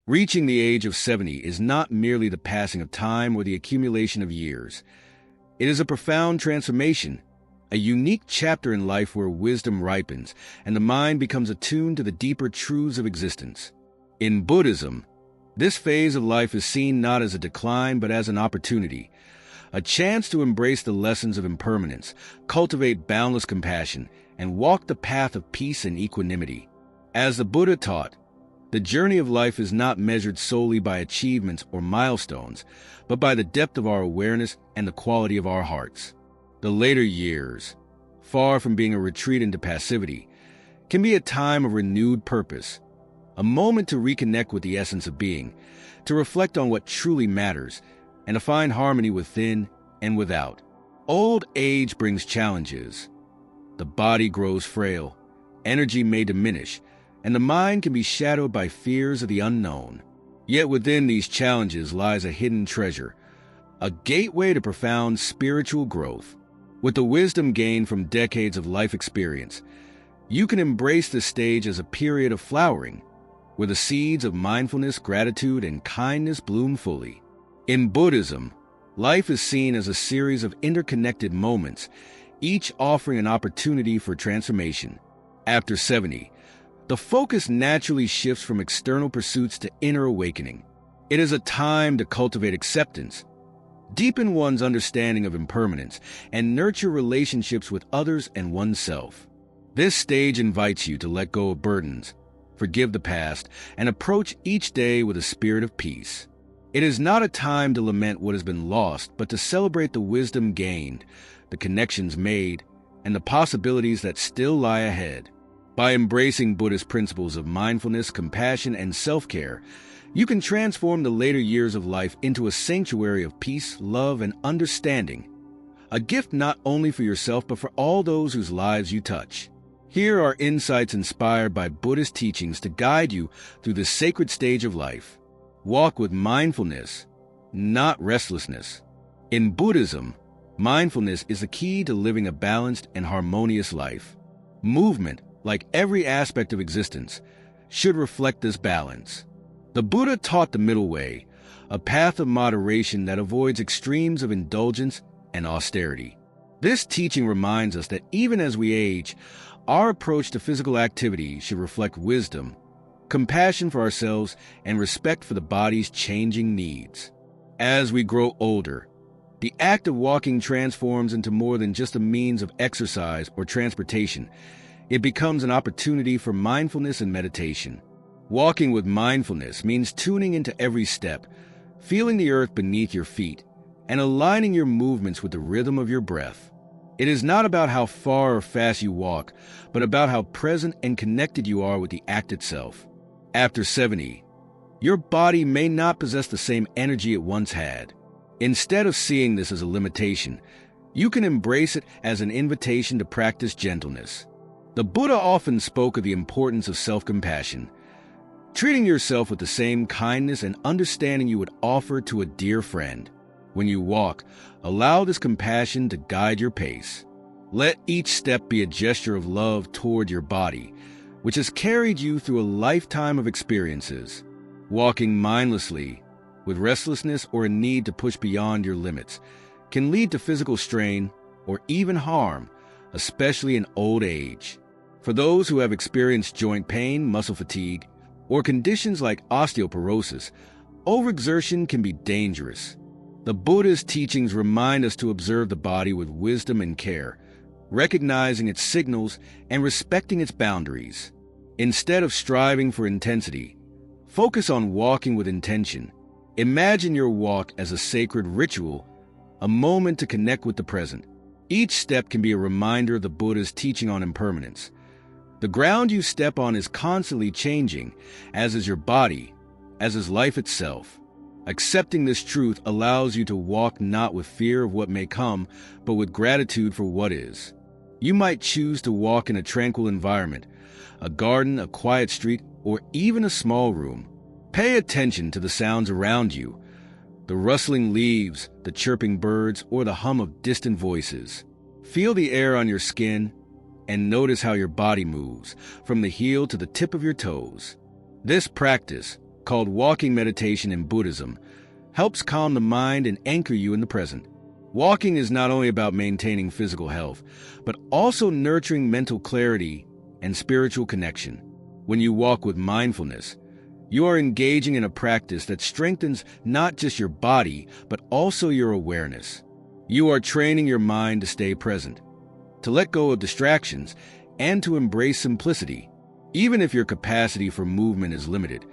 Reaching the age of 70 is not merely the passing of time or the accumulation of years. It is a profound transformation, a unique chapter in life where wisdom ripens and the mind becomes attuned to the deeper truths of existence. In Buddhism, this phase of life is seen not as a decline but as an opportunity, a chance to embrace the lessons of impermanence, cultivate boundless compassion, and walk the path of peace and equanimity. As the Buddha taught, the journey of life is not measured solely by achievements or milestones, but by the depth of our awareness and the quality of our hearts. The later years, far from being a retreat into passivity, can be a time of renewed purpose, a moment to reconnect with the essence of being, to reflect on what truly matters, and to find harmony within and without. Old age brings challenges. The body grows frail, energy may diminish, and the mind can be shadowed by fears of the unknown. Yet within these challenges lies a hidden treasure, a gateway to profound spiritual growth. With the wisdom gained from decades of life experience, you can embrace this stage as a period of flowering, where the seeds of mindfulness, gratitude, and kindness bloom fully. In Buddhism, life is seen as a series of interconnected moments, each offering an opportunity for transformation. After 70, the focus naturally shifts from external pursuits to inner awakening. It is a time to cultivate acceptance, deepen one's understanding of impermanence, and nurture relationships with others and oneself. This stage invites you to let go of burdens, forgive the past, and approach each day with a spirit of peace. It is not a time to lament what has been lost, but to celebrate the wisdom gained, the connections made, and the possibilities that still lie ahead. By embracing Buddhist principles of mindfulness, compassion, and self-care, you can transform the later years of life into a sanctuary of peace, love, and understanding, a gift not only for yourself but for all those whose lives you touch. Here are insights inspired by Buddhist teachings to guide you through this sacred stage of life. Walk with mindfulness, not restlessness. In Buddhism, mindfulness is the key to living a balanced and harmonious life. Movement, like every aspect of existence, should reflect this balance. The Buddha taught the middle way, a path of moderation that avoids extremes of indulgence and austerity. This teaching reminds us that even as we age, our approach to physical activity should reflect wisdom, compassion for ourselves, and respect for the body's changing needs. As we grow older, the act of walking transforms into more than just a means of exercise or transportation. It becomes an opportunity for mindfulness and meditation. Walking with mindfulness means tuning into every step, feeling the earth beneath your feet, and aligning your movements with the rhythm of your breath. It is not about how far or fast you walk, but about how present and connected you are with the act itself. After 70, your body may not possess the same energy it once had. Instead of seeing this as a limitation, you can embrace it as an invitation to practice gentleness. The Buddha often spoke of the importance of self-compassion, treating yourself with the same kindness and understanding you would offer to a dear friend. When you walk, allow this compassion to guide your pace. Let each step be a gesture of love toward your body, which has carried you through a lifetime of experiences. Walking mindlessly, with restlessness or a need to push beyond your limits, can lead to physical strain or even harm, especially in old age. For those who have experienced joint pain, muscle fatigue, or conditions like osteoporosis, overexertion can be dangerous. The Buddha's teachings remind us to observe the body with wisdom and care, recognizing its signals and respecting its boundaries. Instead of striving for intensity, focus on walking with intention. Imagine your walk as a sacred ritual, a moment to connect with the present. Each step can be a reminder of the Buddha's teaching on impermanence. The ground you step on is constantly changing, as is your body, as is life itself. Accepting this truth allows you to walk not with fear of what may come, but with gratitude for what is. You might choose to walk in a tranquil environment, a garden, a quiet street, or even a small room. Pay attention to the sounds around you, the rustling leaves, the chirping birds, or the hum of distant voices. Feel the air on your skin and notice how your body moves, from the heel to the tip of your toes. This practice, called walking meditation in Buddhism, helps calm the mind and anchor you in the present. Walking is not only about maintaining physical health, but also nurturing mental clarity and spiritual connection. When you walk with mindfulness, you are engaging in a practice that strengthens not just your body, but also your awareness. You are training your mind to stay present, to let go of distractions, and to embrace simplicity. Even if your capacity for movement is limited,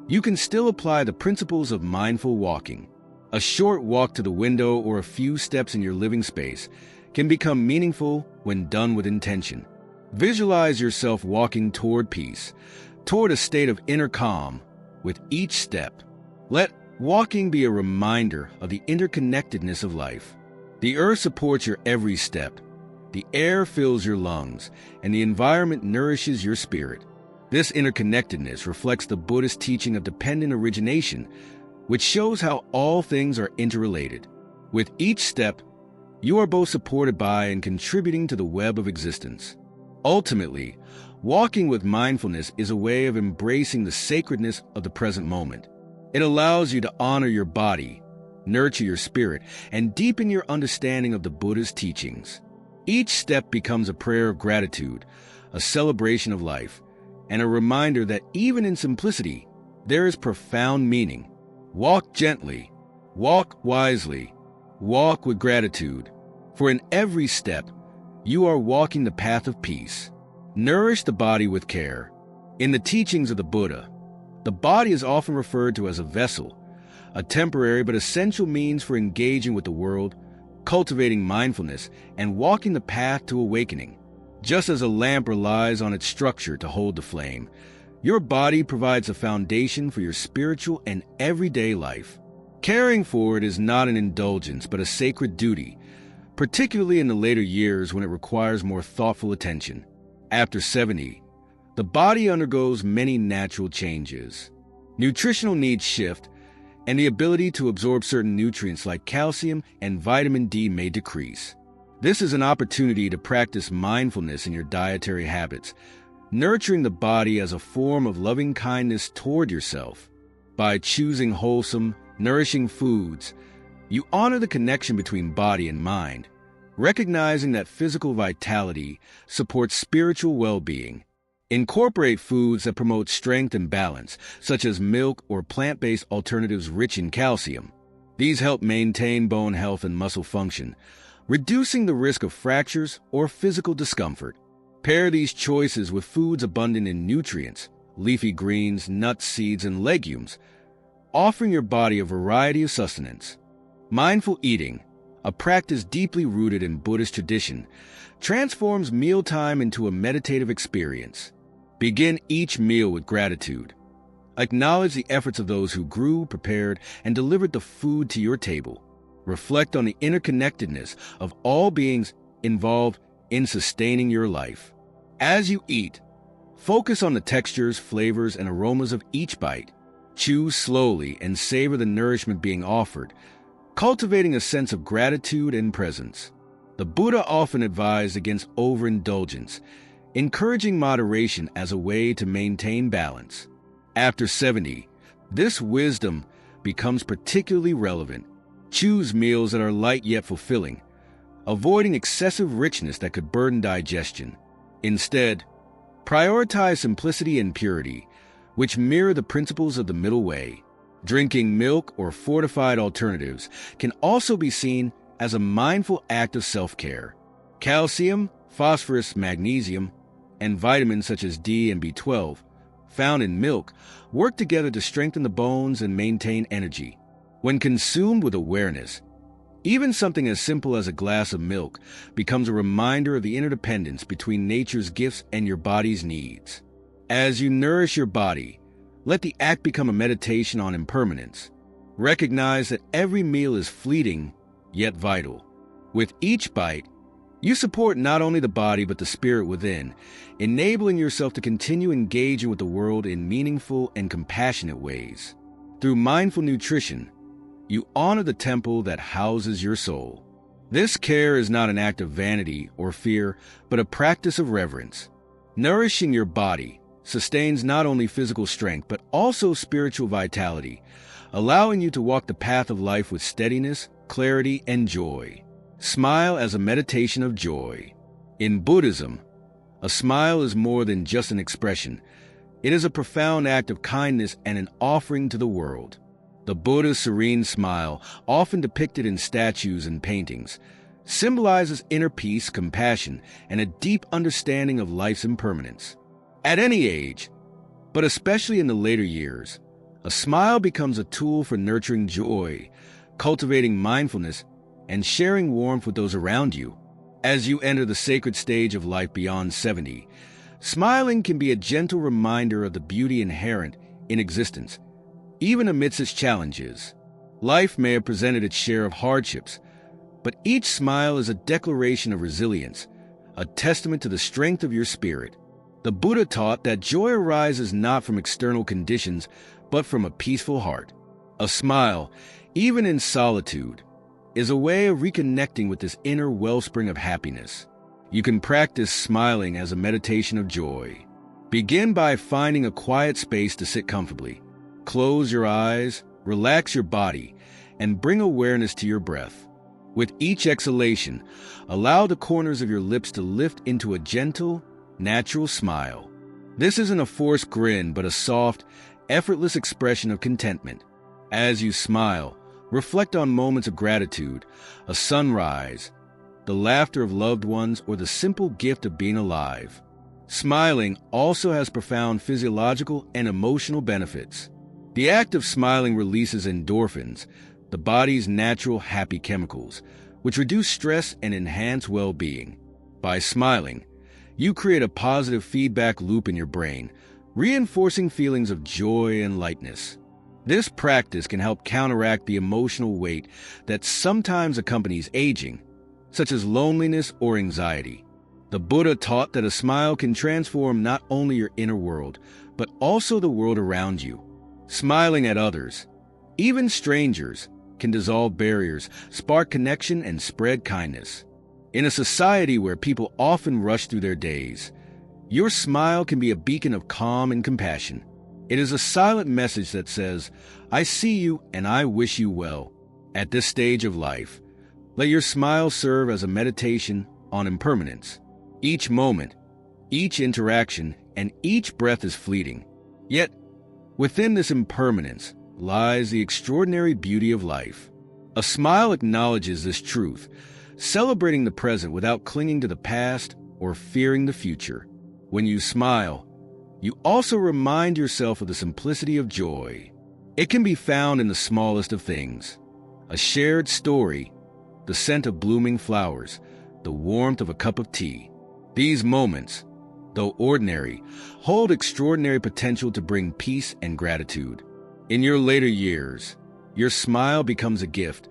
you can still apply the principles of mindful walking. A short walk to the window or a few steps in your living space can become meaningful when done with intention. Visualize yourself walking toward peace, toward a state of inner calm with each step. Let walking be a reminder of the interconnectedness of life. The earth supports your every step. The air fills your lungs, and the environment nourishes your spirit. This interconnectedness reflects the Buddhist teaching of dependent origination, which shows how all things are interrelated. With each step, you are both supported by and contributing to the web of existence. Ultimately, walking with mindfulness is a way of embracing the sacredness of the present moment. It allows you to honor your body, nurture your spirit, and deepen your understanding of the Buddha's teachings. Each step becomes a prayer of gratitude, a celebration of life, and a reminder that even in simplicity, there is profound meaning. Walk gently, walk wisely, walk with gratitude, for in every step, you are walking the path of peace. Nourish the body with care. In the teachings of the Buddha, the body is often referred to as a vessel, a temporary but essential means for engaging with the world, cultivating mindfulness, and walking the path to awakening. Just as a lamp relies on its structure to hold the flame, your body provides a foundation for your spiritual and everyday life. Caring for it is not an indulgence, but a sacred duty, particularly in the later years when it requires more thoughtful attention. After 70, the body undergoes many natural changes. Nutritional needs shift, and the ability to absorb certain nutrients like calcium and vitamin D may decrease. This is an opportunity to practice mindfulness in your dietary habits, nurturing the body as a form of loving kindness toward yourself. By choosing wholesome, nourishing foods, you honor the connection between body and mind, recognizing that physical vitality supports spiritual well-being. Incorporate foods that promote strength and balance, such as milk or plant-based alternatives rich in calcium. These help maintain bone health and muscle function, reducing the risk of fractures or physical discomfort. Pair these choices with foods abundant in nutrients, leafy greens, nuts, seeds, and legumes, offering your body a variety of sustenance. Mindful eating, a practice deeply rooted in Buddhist tradition, transforms mealtime into a meditative experience. Begin each meal with gratitude. Acknowledge the efforts of those who grew, prepared, and delivered the food to your table. Reflect on the interconnectedness of all beings involved in sustaining your life. As you eat, focus on the textures, flavors, and aromas of each bite. Chew slowly and savor the nourishment being offered, cultivating a sense of gratitude and presence. The Buddha often advised against overindulgence, encouraging moderation as a way to maintain balance. After 70, this wisdom becomes particularly relevant. Choose meals that are light yet fulfilling, avoiding excessive richness that could burden digestion. Instead, prioritize simplicity and purity, which mirror the principles of the middle way. Drinking milk or fortified alternatives can also be seen as a mindful act of self-care. Calcium, phosphorus, magnesium, and vitamins such as D and B12, found in milk, work together to strengthen the bones and maintain energy. When consumed with awareness, even something as simple as a glass of milk becomes a reminder of the interdependence between nature's gifts and your body's needs. As you nourish your body, let the act become a meditation on impermanence. Recognize that every meal is fleeting, yet vital. With each bite, you support not only the body but the spirit within, enabling yourself to continue engaging with the world in meaningful and compassionate ways. Through mindful nutrition, you honor the temple that houses your soul. This care is not an act of vanity or fear, but a practice of reverence. Nourishing your body, sustains not only physical strength but also spiritual vitality, allowing you to walk the path of life with steadiness, clarity, and joy. Smile as a meditation of joy. In Buddhism, a smile is more than just an expression. It is a profound act of kindness and an offering to the world. The Buddha's serene smile, often depicted in statues and paintings, symbolizes inner peace, compassion, and a deep understanding of life's impermanence. At any age, but especially in the later years, a smile becomes a tool for nurturing joy, cultivating mindfulness, and sharing warmth with those around you. As you enter the sacred stage of life beyond 70, smiling can be a gentle reminder of the beauty inherent in existence, even amidst its challenges. Life may have presented its share of hardships, but each smile is a declaration of resilience, a testament to the strength of your spirit. The Buddha taught that joy arises not from external conditions, but from a peaceful heart. A smile, even in solitude, is a way of reconnecting with this inner wellspring of happiness. You can practice smiling as a meditation of joy. Begin by finding a quiet space to sit comfortably. Close your eyes, relax your body, and bring awareness to your breath. With each exhalation, allow the corners of your lips to lift into a gentle, natural smile. This isn't a forced grin, but a soft, effortless expression of contentment. As you smile, reflect on moments of gratitude, a sunrise, the laughter of loved ones, or the simple gift of being alive. Smiling also has profound physiological and emotional benefits. The act of smiling releases endorphins, the body's natural happy chemicals, which reduce stress and enhance well-being. By smiling, you create a positive feedback loop in your brain, reinforcing feelings of joy and lightness. This practice can help counteract the emotional weight that sometimes accompanies aging, such as loneliness or anxiety. The Buddha taught that a smile can transform not only your inner world, but also the world around you. Smiling at others, even strangers, can dissolve barriers, spark connection, and spread kindness. In a society where people often rush through their days, your smile can be a beacon of calm and compassion. It is a silent message that says, "I see you and I wish you well." At this stage of life, let your smile serve as a meditation on impermanence. Each moment, each interaction, and each breath is fleeting. Yet, within this impermanence lies the extraordinary beauty of life. A smile acknowledges this truth, celebrating the present without clinging to the past or fearing the future. When you smile, you also remind yourself of the simplicity of joy. It can be found in the smallest of things: a shared story, the scent of blooming flowers, the warmth of a cup of tea. These moments, though ordinary, hold extraordinary potential to bring peace and gratitude. In your later years, your smile becomes a gift,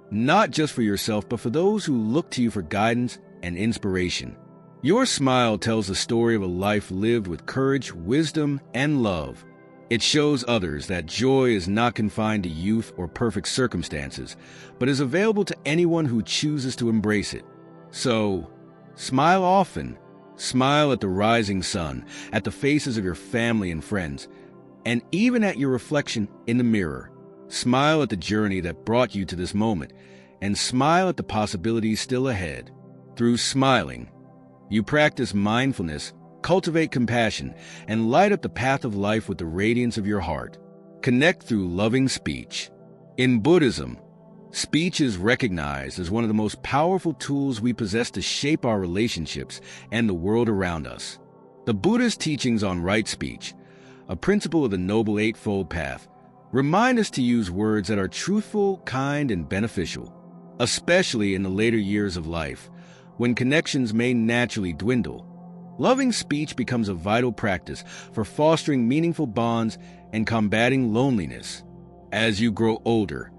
not just for yourself, but for those who look to you for guidance and inspiration. Your smile tells the story of a life lived with courage, wisdom, and love. It shows others that joy is not confined to youth or perfect circumstances, but is available to anyone who chooses to embrace it. So, smile often. Smile at the rising sun, at the faces of your family and friends, and even at your reflection in the mirror. Smile at the journey that brought you to this moment, and smile at the possibilities still ahead. Through smiling, you practice mindfulness, cultivate compassion, and light up the path of life with the radiance of your heart. Connect through loving speech. In Buddhism, speech is recognized as one of the most powerful tools we possess to shape our relationships and the world around us. The Buddha's teachings on right speech, a principle of the Noble Eightfold Path, remind us to use words that are truthful, kind, and beneficial, especially in the later years of life, when connections may naturally dwindle. Loving speech becomes a vital practice for fostering meaningful bonds and combating loneliness. As you grow older,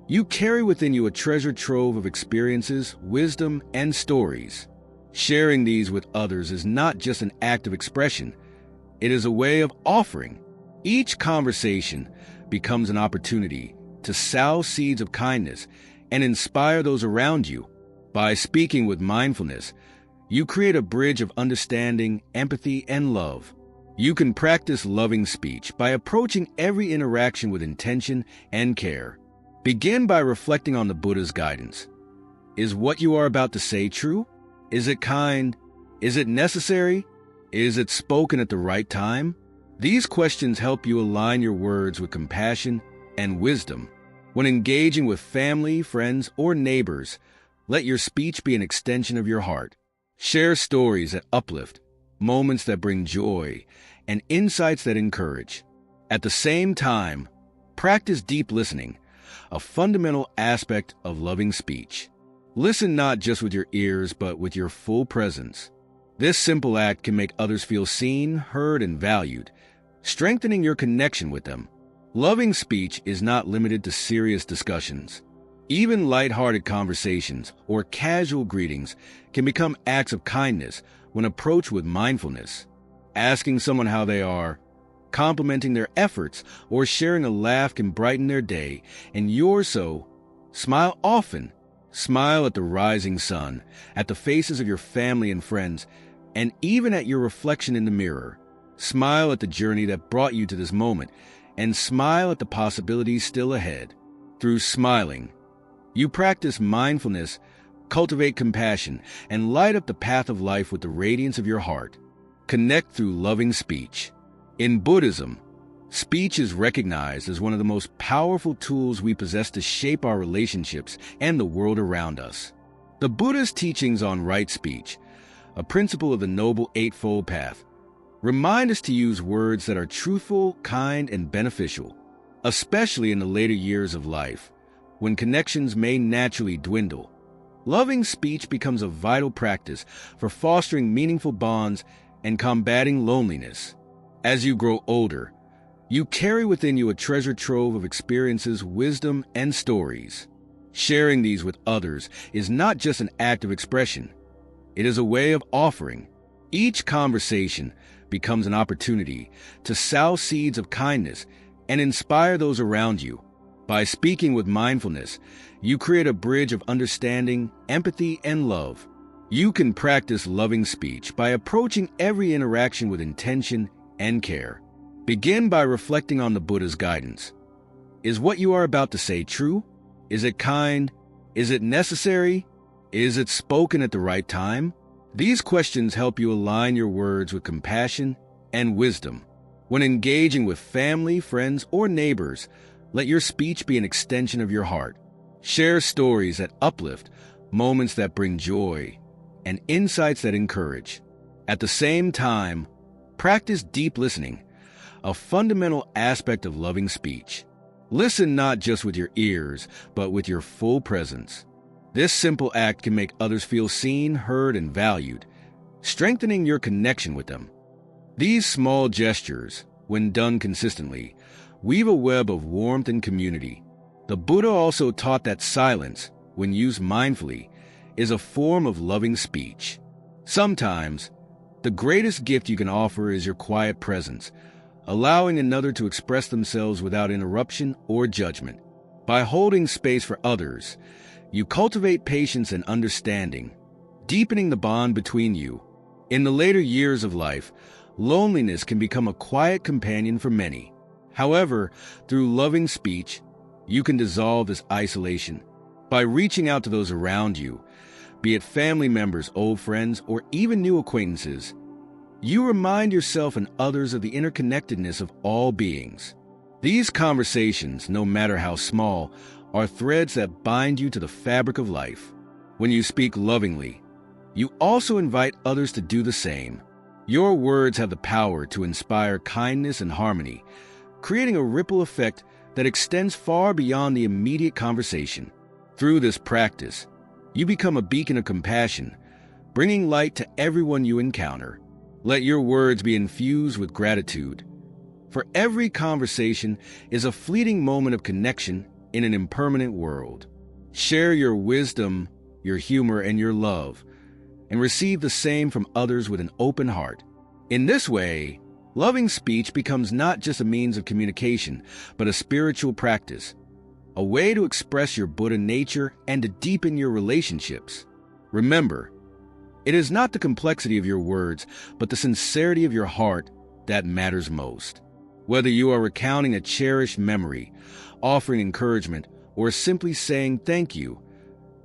you carry within you a treasure trove of experiences, wisdom, and stories. Sharing these with others is not just an act of expression, it is a way of offering. Each conversation becomes an opportunity to sow seeds of kindness and inspire those around you. By speaking with mindfulness, you create a bridge of understanding, empathy, and love. You can practice loving speech by approaching every interaction with intention and care. Begin by reflecting on the Buddha's guidance. Is what you are about to say true? Is it kind? Is it necessary? Is it spoken at the right time? These questions help you align your words with compassion and wisdom. When engaging with family, friends, or neighbors, let your speech be an extension of your heart. Share stories that uplift, moments that bring joy, and insights that encourage. At the same time, practice deep listening, a fundamental aspect of loving speech. Listen not just with your ears, but with your full presence. This simple act can make others feel seen, heard, and valued, strengthening your connection with them. Loving speech is not limited to serious discussions. Even lighthearted conversations or casual greetings can become acts of kindness when approached with mindfulness. Asking someone how they are, complimenting their efforts, or sharing a laugh can brighten their day, and yours so. Smile often. Smile at the rising sun, at the faces of your family and friends, and even at your reflection in the mirror. Smile at the journey that brought you to this moment, and smile at the possibilities still ahead. Through smiling, you practice mindfulness, cultivate compassion, and light up the path of life with the radiance of your heart. Connect through loving speech. In Buddhism, speech is recognized as one of the most powerful tools we possess to shape our relationships and the world around us. The Buddha's teachings on right speech, a principle of the Noble Eightfold Path, remind us to use words that are truthful, kind, and beneficial, especially in the later years of life, when connections may naturally dwindle. Loving speech becomes a vital practice for fostering meaningful bonds and combating loneliness. As you grow older, you carry within you a treasure trove of experiences, wisdom, and stories. Sharing these with others is not just an act of expression. It is a way of offering. Each conversation becomes an opportunity to sow seeds of kindness and inspire those around you. By speaking with mindfulness, you create a bridge of understanding, empathy, and love. You can practice loving speech by approaching every interaction with intention and care. Begin by reflecting on the Buddha's guidance. Is what you are about to say true? Is it kind? Is it necessary? Is it spoken at the right time? These questions help you align your words with compassion and wisdom. When engaging with family, friends, or neighbors, let your speech be an extension of your heart. Share stories that uplift, moments that bring joy, and insights that encourage. At the same time, practice deep listening, a fundamental aspect of loving speech. Listen not just with your ears, but with your full presence. This simple act can make others feel seen, heard, and valued, strengthening your connection with them. These small gestures, when done consistently, weave a web of warmth and community. The Buddha also taught that silence, when used mindfully, is a form of loving speech. Sometimes, the greatest gift you can offer is your quiet presence, allowing another to express themselves without interruption or judgment. By holding space for others, you cultivate patience and understanding, deepening the bond between you. In the later years of life, loneliness can become a quiet companion for many. However, through loving speech, you can dissolve this isolation. By reaching out to those around you, be it family members, old friends, or even new acquaintances, you remind yourself and others of the interconnectedness of all beings. These conversations, no matter how small, are threads that bind you to the fabric of life. When you speak lovingly, you also invite others to do the same. Your words have the power to inspire kindness and harmony, creating a ripple effect that extends far beyond the immediate conversation. Through this practice, you become a beacon of compassion, bringing light to everyone you encounter. Let your words be infused with gratitude. For every conversation is a fleeting moment of connection in an impermanent world. Share your wisdom, your humor, and your love, and receive the same from others with an open heart. In this way, loving speech becomes not just a means of communication, but a spiritual practice, a way to express your Buddha nature and to deepen your relationships. Remember, it is not the complexity of your words, but the sincerity of your heart that matters most. Whether you are recounting a cherished memory, offering encouragement, or simply saying thank you,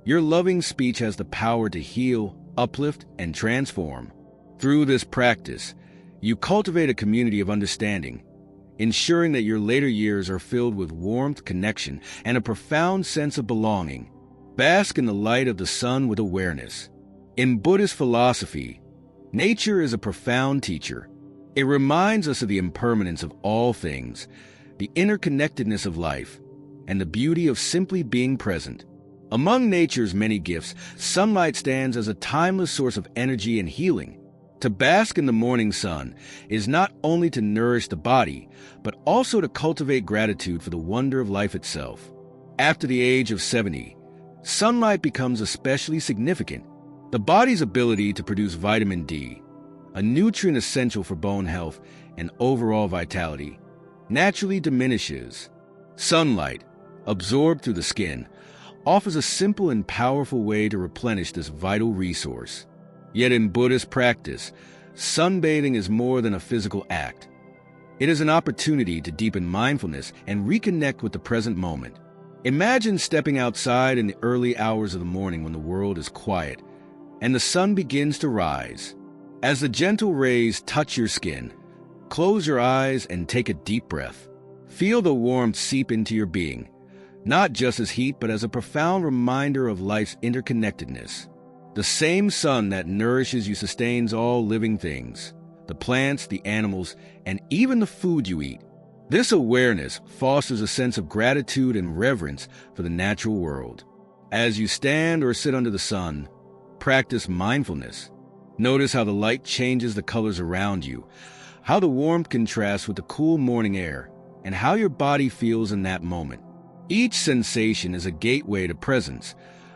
your loving speech has the power to heal, uplift, and transform. Through this practice, you cultivate a community of understanding, ensuring that your later years are filled with warmth, connection, and a profound sense of belonging. Bask in the light of the sun with awareness. In Buddhist philosophy, nature is a profound teacher. It reminds us of the impermanence of all things, the interconnectedness of life, and the beauty of simply being present. Among nature's many gifts, sunlight stands as a timeless source of energy and healing. To bask in the morning sun is not only to nourish the body, but also to cultivate gratitude for the wonder of life itself. After the age of 70, sunlight becomes especially significant. The body's ability to produce vitamin D, a nutrient essential for bone health and overall vitality, naturally diminishes. Sunlight, absorbed through the skin, offers a simple and powerful way to replenish this vital resource. Yet in Buddhist practice, sunbathing is more than a physical act. It is an opportunity to deepen mindfulness and reconnect with the present moment. Imagine stepping outside in the early hours of the morning when the world is quiet and the sun begins to rise. As the gentle rays touch your skin, close your eyes and take a deep breath. Feel the warmth seep into your being, not just as heat but as a profound reminder of life's interconnectedness. The same sun that nourishes you sustains all living things, the plants, the animals, and even the food you eat. This awareness fosters a sense of gratitude and reverence for the natural world. As you stand or sit under the sun, practice mindfulness. Notice how the light changes the colors around you, how the warmth contrasts with the cool morning air, and how your body feels in that moment. Each sensation is a gateway to presence,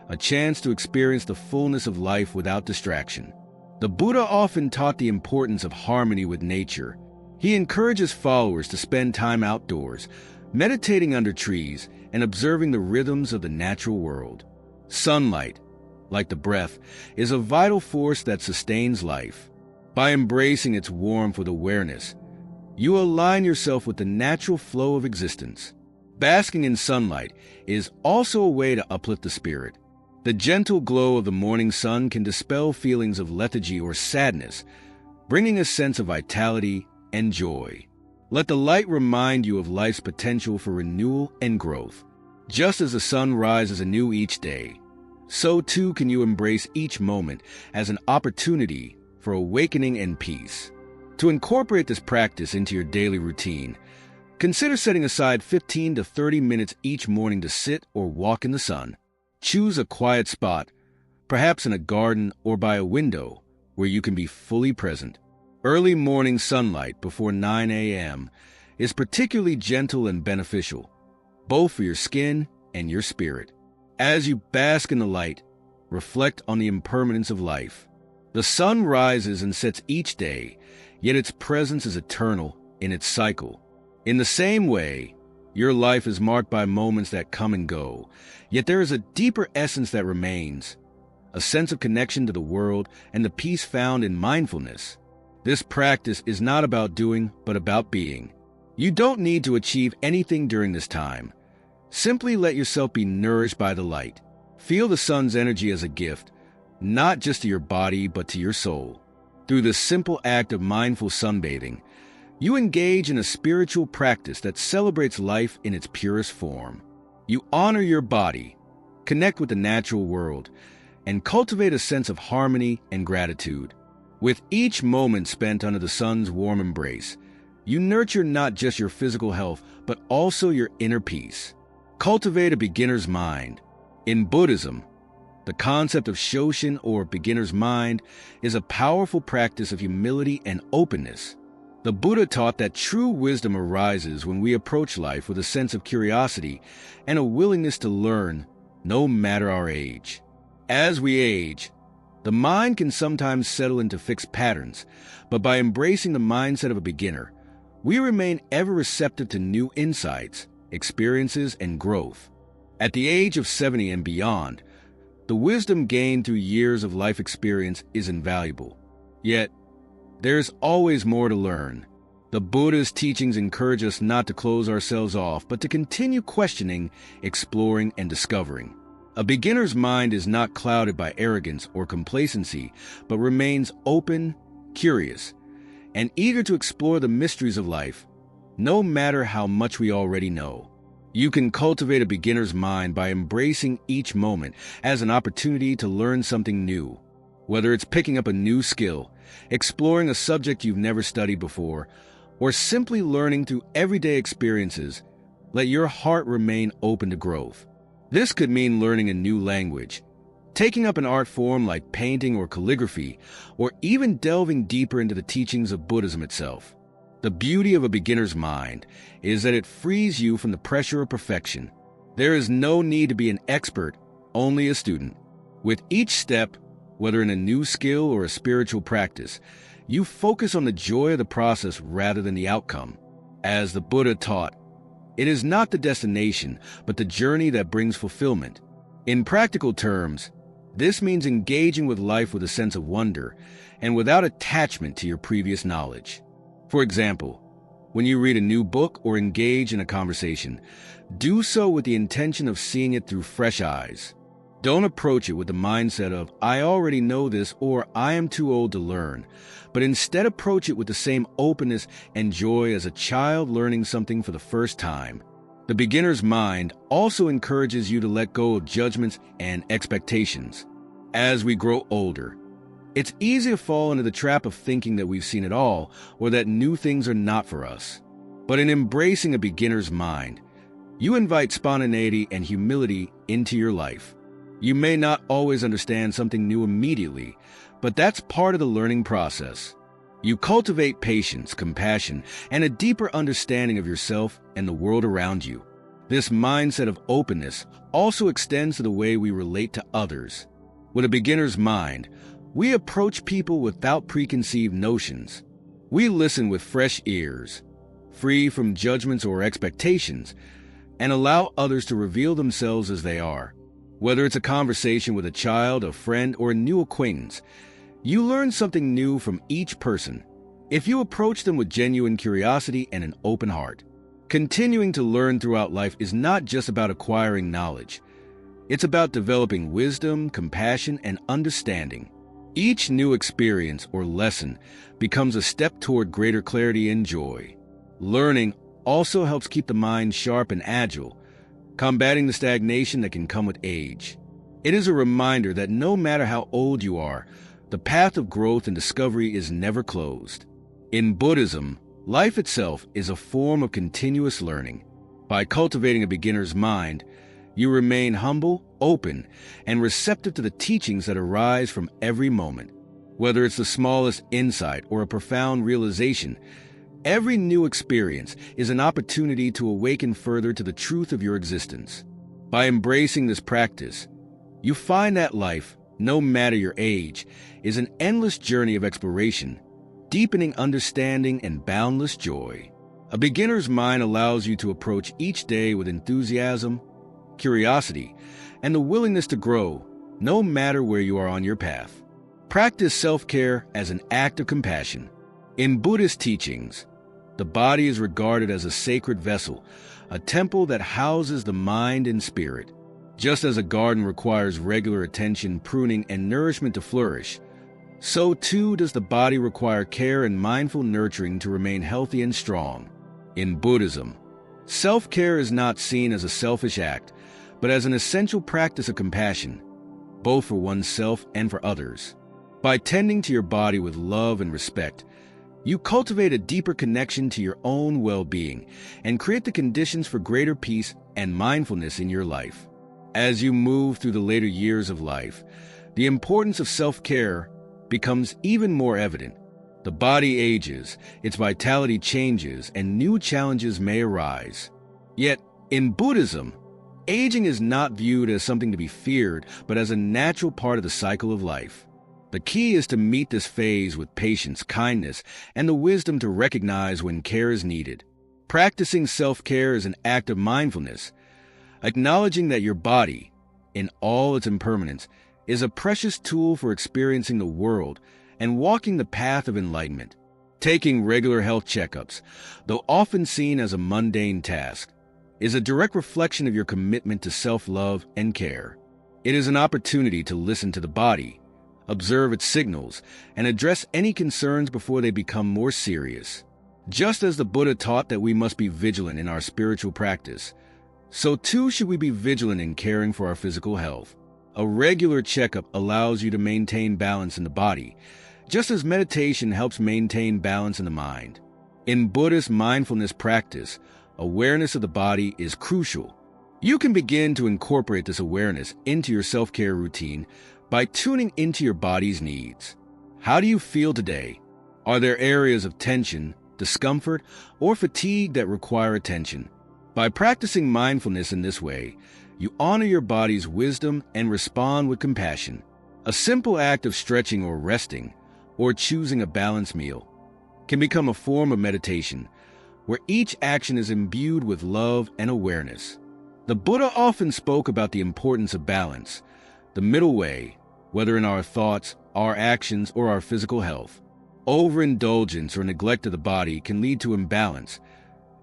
a chance to experience the fullness of life without distraction. The Buddha often taught the importance of harmony with nature. He encourages followers to spend time outdoors, meditating under trees and observing the rhythms of the natural world. Sunlight, like the breath, is a vital force that sustains life. By embracing its warmth with awareness, you align yourself with the natural flow of existence. Basking in sunlight is also a way to uplift the spirit. The gentle glow of the morning sun can dispel feelings of lethargy or sadness, bringing a sense of vitality and joy. Let the light remind you of life's potential for renewal and growth. Just as the sun rises anew each day, so too can you embrace each moment as an opportunity for awakening and peace. To incorporate this practice into your daily routine, consider setting aside 15 to 30 minutes each morning to sit or walk in the sun. Choose a quiet spot, perhaps in a garden or by a window, where you can be fully present. Early morning sunlight before 9 a.m. is particularly gentle and beneficial, both for your skin and your spirit. As you bask in the light, reflect on the impermanence of life. The sun rises and sets each day, yet its presence is eternal in its cycle. In the same way, your life is marked by moments that come and go, yet there is a deeper essence that remains, a sense of connection to the world and the peace found in mindfulness. This practice is not about doing, but about being. You don't need to achieve anything during this time. Simply let yourself be nourished by the light. Feel the sun's energy as a gift, not just to your body, but to your soul. Through this simple act of mindful sunbathing, you engage in a spiritual practice that celebrates life in its purest form. You honor your body, connect with the natural world, and cultivate a sense of harmony and gratitude. With each moment spent under the sun's warm embrace, you nurture not just your physical health, but also your inner peace. Cultivate a beginner's mind. In Buddhism, the concept of Shoshin, or beginner's mind, is a powerful practice of humility and openness. The Buddha taught that true wisdom arises when we approach life with a sense of curiosity and a willingness to learn, no matter our age. As we age, the mind can sometimes settle into fixed patterns, but by embracing the mindset of a beginner, we remain ever receptive to new insights, experiences, and growth. At the age of 70 and beyond, the wisdom gained through years of life experience is invaluable. Yet, there is always more to learn. The Buddha's teachings encourage us not to close ourselves off, but to continue questioning, exploring, and discovering. A beginner's mind is not clouded by arrogance or complacency, but remains open, curious, and eager to explore the mysteries of life, no matter how much we already know. You can cultivate a beginner's mind by embracing each moment as an opportunity to learn something new. Whether it's picking up a new skill, exploring a subject you've never studied before, or simply learning through everyday experiences, let your heart remain open to growth. This could mean learning a new language, taking up an art form like painting or calligraphy, or even delving deeper into the teachings of Buddhism itself. The beauty of a beginner's mind is that it frees you from the pressure of perfection. There is no need to be an expert, only a student. With each step, whether in a new skill or a spiritual practice, you focus on the joy of the process rather than the outcome. As the Buddha taught, it is not the destination, but the journey that brings fulfillment. In practical terms, this means engaging with life with a sense of wonder and without attachment to your previous knowledge. For example, when you read a new book or engage in a conversation, do so with the intention of seeing it through fresh eyes. Don't approach it with the mindset of, "I already know this," or "I am too old to learn," but instead approach it with the same openness and joy as a child learning something for the first time. The beginner's mind also encourages you to let go of judgments and expectations. As we grow older, it's easy to fall into the trap of thinking that we've seen it all or that new things are not for us. But in embracing a beginner's mind, you invite spontaneity and humility into your life. You may not always understand something new immediately, but that's part of the learning process. You cultivate patience, compassion, and a deeper understanding of yourself and the world around you. This mindset of openness also extends to the way we relate to others. With a beginner's mind, we approach people without preconceived notions. We listen with fresh ears, free from judgments or expectations, and allow others to reveal themselves as they are. Whether it's a conversation with a child, a friend, or a new acquaintance, you learn something new from each person if you approach them with genuine curiosity and an open heart. Continuing to learn throughout life is not just about acquiring knowledge. It's about developing wisdom, compassion, and understanding. Each new experience or lesson becomes a step toward greater clarity and joy. Learning also helps keep the mind sharp and agile, combating the stagnation that can come with age. It is a reminder that no matter how old you are, the path of growth and discovery is never closed. In Buddhism, life itself is a form of continuous learning. By cultivating a beginner's mind, you remain humble, open, and receptive to the teachings that arise from every moment. Whether it's the smallest insight or a profound realization, every new experience is an opportunity to awaken further to the truth of your existence. By embracing this practice, you find that life, no matter your age, is an endless journey of exploration, deepening understanding and boundless joy. A beginner's mind allows you to approach each day with enthusiasm, curiosity, and the willingness to grow, no matter where you are on your path. Practice self-care as an act of compassion. In Buddhist teachings, the body is regarded as a sacred vessel, a temple that houses the mind and spirit. Just as a garden requires regular attention, pruning, and nourishment to flourish, so too does the body require care and mindful nurturing to remain healthy and strong. In Buddhism, self-care is not seen as a selfish act, but as an essential practice of compassion, both for oneself and for others. By tending to your body with love and respect, you cultivate a deeper connection to your own well-being and create the conditions for greater peace and mindfulness in your life. As you move through the later years of life, the importance of self-care becomes even more evident. The body ages, its vitality changes, and new challenges may arise. Yet, in Buddhism, aging is not viewed as something to be feared, but as a natural part of the cycle of life. The key is to meet this phase with patience, kindness, and the wisdom to recognize when care is needed. Practicing self-care is an act of mindfulness, acknowledging that your body, in all its impermanence, is a precious tool for experiencing the world and walking the path of enlightenment. Taking regular health checkups, though often seen as a mundane task, is a direct reflection of your commitment to self-love and care. It is an opportunity to listen to the body, observe its signals, and address any concerns before they become more serious. Just as the Buddha taught that we must be vigilant in our spiritual practice, so too should we be vigilant in caring for our physical health. A regular checkup allows you to maintain balance in the body, just as meditation helps maintain balance in the mind. In Buddhist mindfulness practice, awareness of the body is crucial. You can begin to incorporate this awareness into your self-care routine by tuning into your body's needs. How do you feel today? Are there areas of tension, discomfort, or fatigue that require attention? By practicing mindfulness in this way, you honor your body's wisdom and respond with compassion. A simple act of stretching or resting, or choosing a balanced meal, can become a form of meditation, where each action is imbued with love and awareness. The Buddha often spoke about the importance of balance, the middle way, whether in our thoughts, our actions, or our physical health. Overindulgence or neglect of the body can lead to imbalance,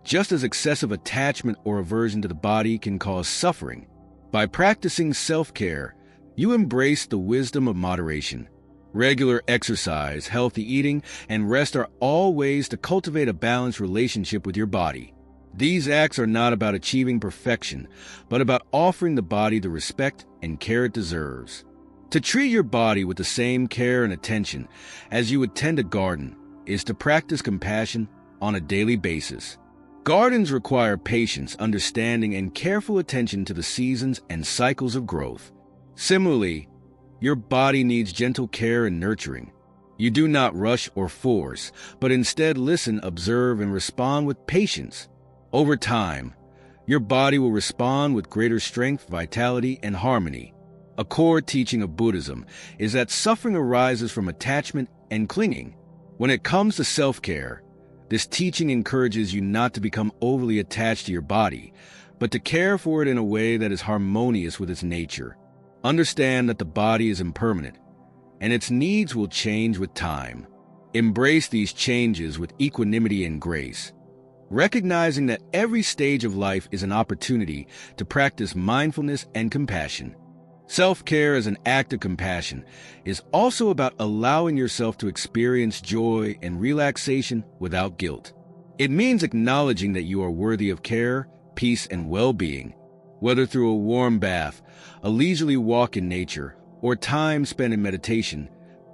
just as excessive attachment or aversion to the body can cause suffering. By practicing self-care, you embrace the wisdom of moderation. Regular exercise, healthy eating, and rest are all ways to cultivate a balanced relationship with your body. These acts are not about achieving perfection, but about offering the body the respect and care it deserves. To treat your body with the same care and attention as you would tend a garden is to practice compassion on a daily basis. Gardens require patience, understanding, and careful attention to the seasons and cycles of growth. Similarly, your body needs gentle care and nurturing. You do not rush or force, but instead listen, observe, and respond with patience. Over time, your body will respond with greater strength, vitality, and harmony. A core teaching of Buddhism is that suffering arises from attachment and clinging. When it comes to self-care, this teaching encourages you not to become overly attached to your body, but to care for it in a way that is harmonious with its nature. Understand that the body is impermanent, and its needs will change with time. Embrace these changes with equanimity and grace, recognizing that every stage of life is an opportunity to practice mindfulness and compassion. Self-care as an act of compassion is also about allowing yourself to experience joy and relaxation without guilt. It means acknowledging that you are worthy of care, peace, and well-being, whether through a warm bath, a leisurely walk in nature, or time spent in meditation.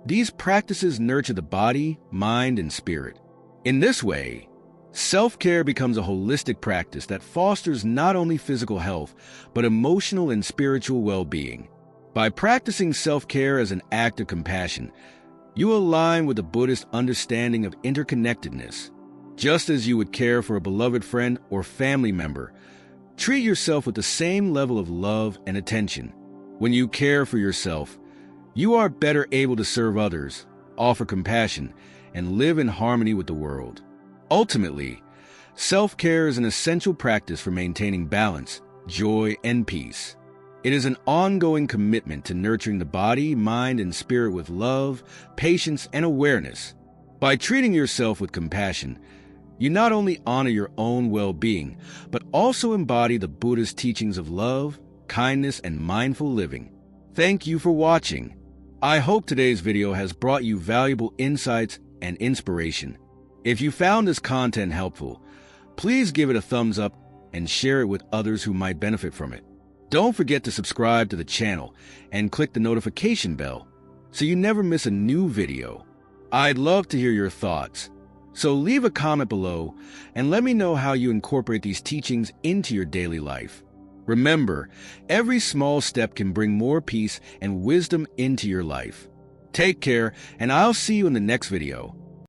These practices nurture the body, mind, and spirit. In this way, self-care becomes a holistic practice that fosters not only physical health, but emotional and spiritual well-being. By practicing self-care as an act of compassion, you align with the Buddhist understanding of interconnectedness. Just as you would care for a beloved friend or family member, treat yourself with the same level of love and attention. When you care for yourself, you are better able to serve others, offer compassion, and live in harmony with the world. Ultimately, self-care is an essential practice for maintaining balance, joy, and peace. It is an ongoing commitment to nurturing the body, mind, and spirit with love, patience, and awareness. By treating yourself with compassion, you not only honor your own well-being, but also embody the Buddha's teachings of love, kindness, and mindful living. Thank you for watching. I hope today's video has brought you valuable insights and inspiration. If you found this content helpful, please give it a thumbs up and share it with others who might benefit from it. Don't forget to subscribe to the channel and click the notification bell so you never miss a new video. I'd love to hear your thoughts, so leave a comment below and let me know how you incorporate these teachings into your daily life. Remember, every small step can bring more peace and wisdom into your life. Take care, and I'll see you in the next video.